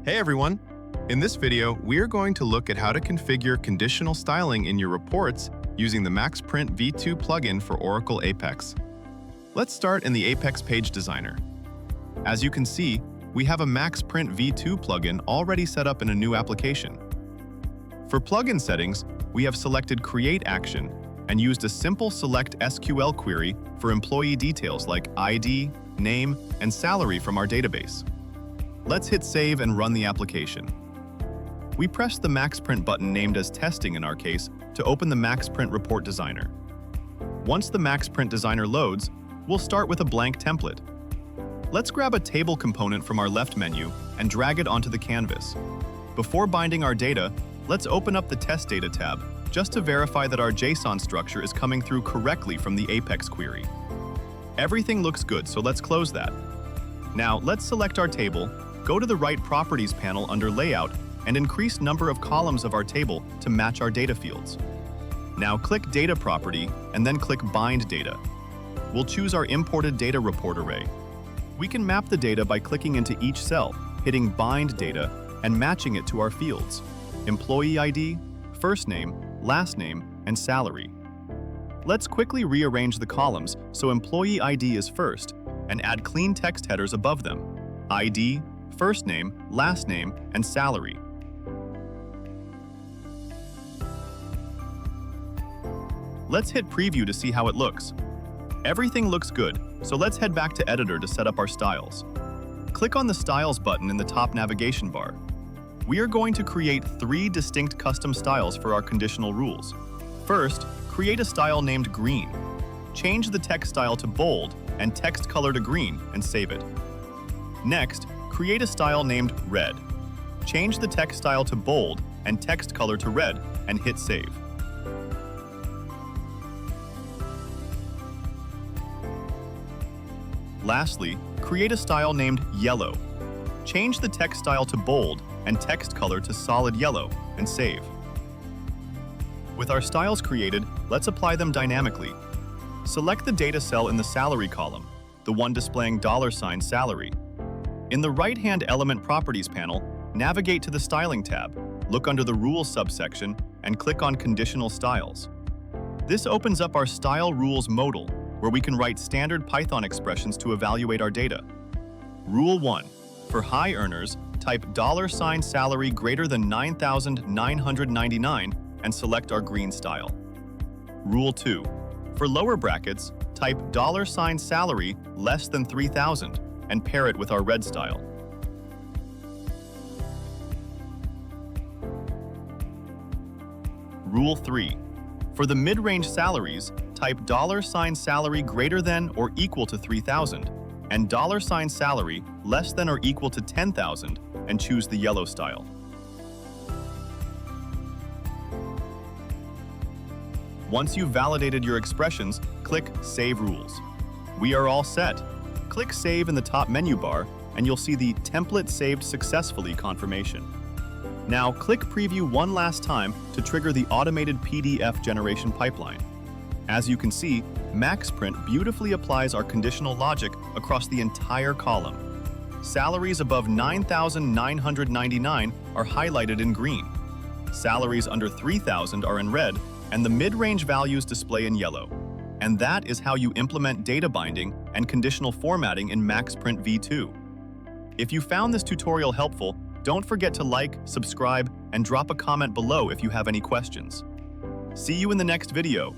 Hey everyone! In this video, we're going to look at how to configure conditional styling in your reports using the MaxPrint v2 plugin for Oracle Apex. Let's start in the Apex Page Designer. As you can see, we have a MaxPrint v2 plugin already set up in a new application. For plugin settings, we have selected Create Action and used a simple select SQL query for employee details like ID, name, and salary from our database. Let's hit Save and run the application. We press the MaxPrint button named as Testing in our case to open the MaxPrint Report Designer. Once the MaxPrint Designer loads, we'll start with a blank template. Let's grab a table component from our left menu and drag it onto the canvas. Before binding our data, let's open up the Test Data tab just to verify that our JSON structure is coming through correctly from the Apex query. Everything looks good, so let's close that. Now, let's select our table, go to the right Properties panel under Layout, and increase number of columns of our table to match our data fields. Now click Data Property and then click Bind Data. We'll choose our imported data report array. We can map the data by clicking into each cell, hitting Bind Data, and matching it to our fields: Employee ID, first name, last name, and salary. Let's quickly rearrange the columns so Employee ID is first, and add clean text headers above them: ID, first name, last name, and salary. Let's hit Preview to see how it looks. Everything looks good, so let's head back to Editor to set up our styles. Click on the Styles button in the top navigation bar. We are going to create 3 distinct custom styles for our conditional rules. First, create a style named Green. Change the text style to bold and text color to green and save it. Next, create a style named Red. Change the text style to bold and text color to red and hit Save. Lastly, create a style named Yellow. Change the text style to bold and text color to solid yellow and save. With our styles created, let's apply them dynamically. Select the data cell in the Salary column, the one displaying $salary. In the right-hand Element Properties panel, navigate to the Styling tab, look under the Rules subsection, and click on Conditional Styles. This opens up our Style Rules modal, where we can write standard Python expressions to evaluate our data. Rule 1. For high earners, type $salary greater than $9,999 and select our green style. Rule 2. For lower brackets, type $salary less than $3,000 and pair it with our red style. Rule 3. For the mid-range salaries, type $salary greater than or equal to $3,000 and $salary less than or equal to $10,000 and choose the yellow style. Once you've validated your expressions, click Save Rules. We are all set. Click Save in the top menu bar, and you'll see the Template Saved Successfully confirmation. Now click Preview one last time to trigger the automated PDF generation pipeline. As you can see, MaxPrint beautifully applies our conditional logic across the entire column. Salaries above $9,999 are highlighted in green. Salaries under $3,000 are in red, and the mid-range values display in yellow. And that is how you implement data binding and conditional formatting in MaxPrint v2. If you found this tutorial helpful, don't forget to like, subscribe, and drop a comment below if you have any questions. See you in the next video.